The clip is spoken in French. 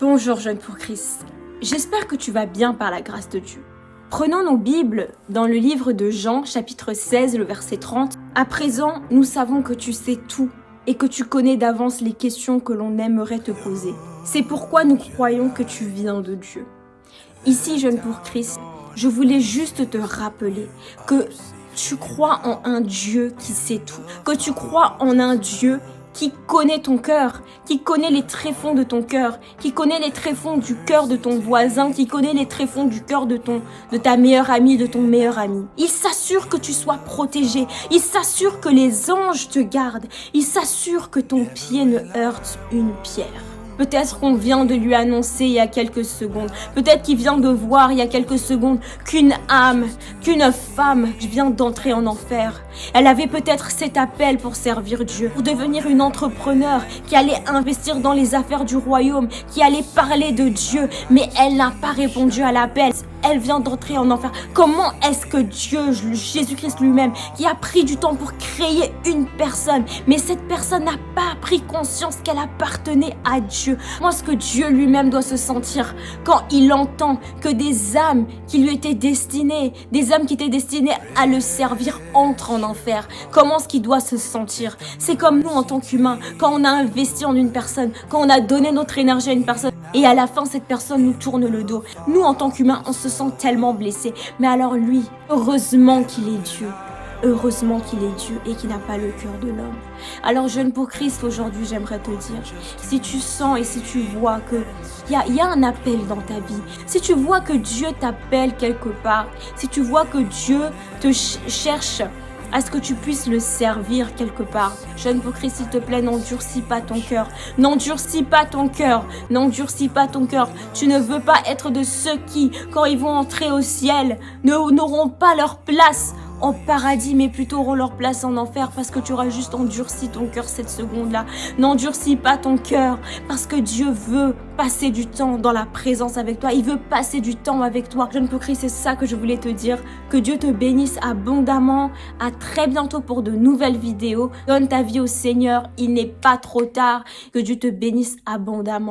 Bonjour jeune pour Christ, j'espère que tu vas bien par la grâce de Dieu. Prenons nos Bibles dans le livre de Jean, chapitre 16, le verset 30. À présent, nous savons que tu sais tout et que tu connais d'avance les questions que l'on aimerait te poser. C'est pourquoi nous croyons que tu viens de Dieu. Ici, jeune pour Christ, je voulais juste te rappeler que tu crois en un Dieu qui sait tout, que tu crois en un Dieu qui connaît ton cœur, qui connaît les tréfonds de ton cœur, qui connaît les tréfonds du cœur de ton voisin, qui connaît les tréfonds du cœur de ta meilleure amie, de ton meilleur ami. Il s'assure que tu sois protégé, il s'assure que les anges te gardent, il s'assure que ton pied ne heurte une pierre. Peut-être qu'on vient de lui annoncer il y a quelques secondes. Peut-être qu'il vient de voir il y a quelques secondes qu'une femme vient d'entrer en enfer. Elle avait peut-être cet appel pour servir Dieu, pour devenir une entrepreneur qui allait investir dans les affaires du royaume, qui allait parler de Dieu, mais elle n'a pas répondu à l'appel. Elle vient d'entrer en enfer. Comment est-ce que Dieu, Jésus-Christ lui-même, qui a pris du temps pour créer une personne, mais cette personne n'a pas pris conscience qu'elle appartenait à Dieu. Moi, ce que Dieu lui-même doit se sentir quand il entend que des âmes qui lui étaient destinées, des âmes qui étaient destinées à le servir, entrent en enfer. Comment est-ce qu'il doit se sentir? C'est comme nous en tant qu'humains, quand on a investi en une personne, quand on a donné notre énergie à une personne, et à la fin, cette personne nous tourne le dos. Nous, en tant qu'humains, on se sent tellement blessés. Mais alors lui, heureusement qu'il est Dieu. Heureusement qu'il est Dieu et qu'il n'a pas le cœur de l'homme. Alors, jeune pour Christ, aujourd'hui, j'aimerais te dire, si tu sens et si tu vois qu'il y a un appel dans ta vie, si tu vois que Dieu t'appelle quelque part, si tu vois que Dieu te cherche à ce que tu puisses le servir quelque part. Jeune pour Christ, s'il te plaît, n'endurcis pas ton cœur. N'endurcis pas ton cœur. N'endurcis pas ton cœur. Tu ne veux pas être de ceux qui, quand ils vont entrer au ciel, n'auront pas leur place en paradis, mais plutôt auront leur place en enfer parce que tu auras juste endurci ton cœur cette seconde-là. N'endurcis pas ton cœur parce que Dieu veut passer du temps dans la présence avec toi. Il veut passer du temps avec toi. Jeune pour Christ, c'est ça que je voulais te dire. Que Dieu te bénisse abondamment. À très bientôt pour de nouvelles vidéos. Donne ta vie au Seigneur. Il n'est pas trop tard. Que Dieu te bénisse abondamment.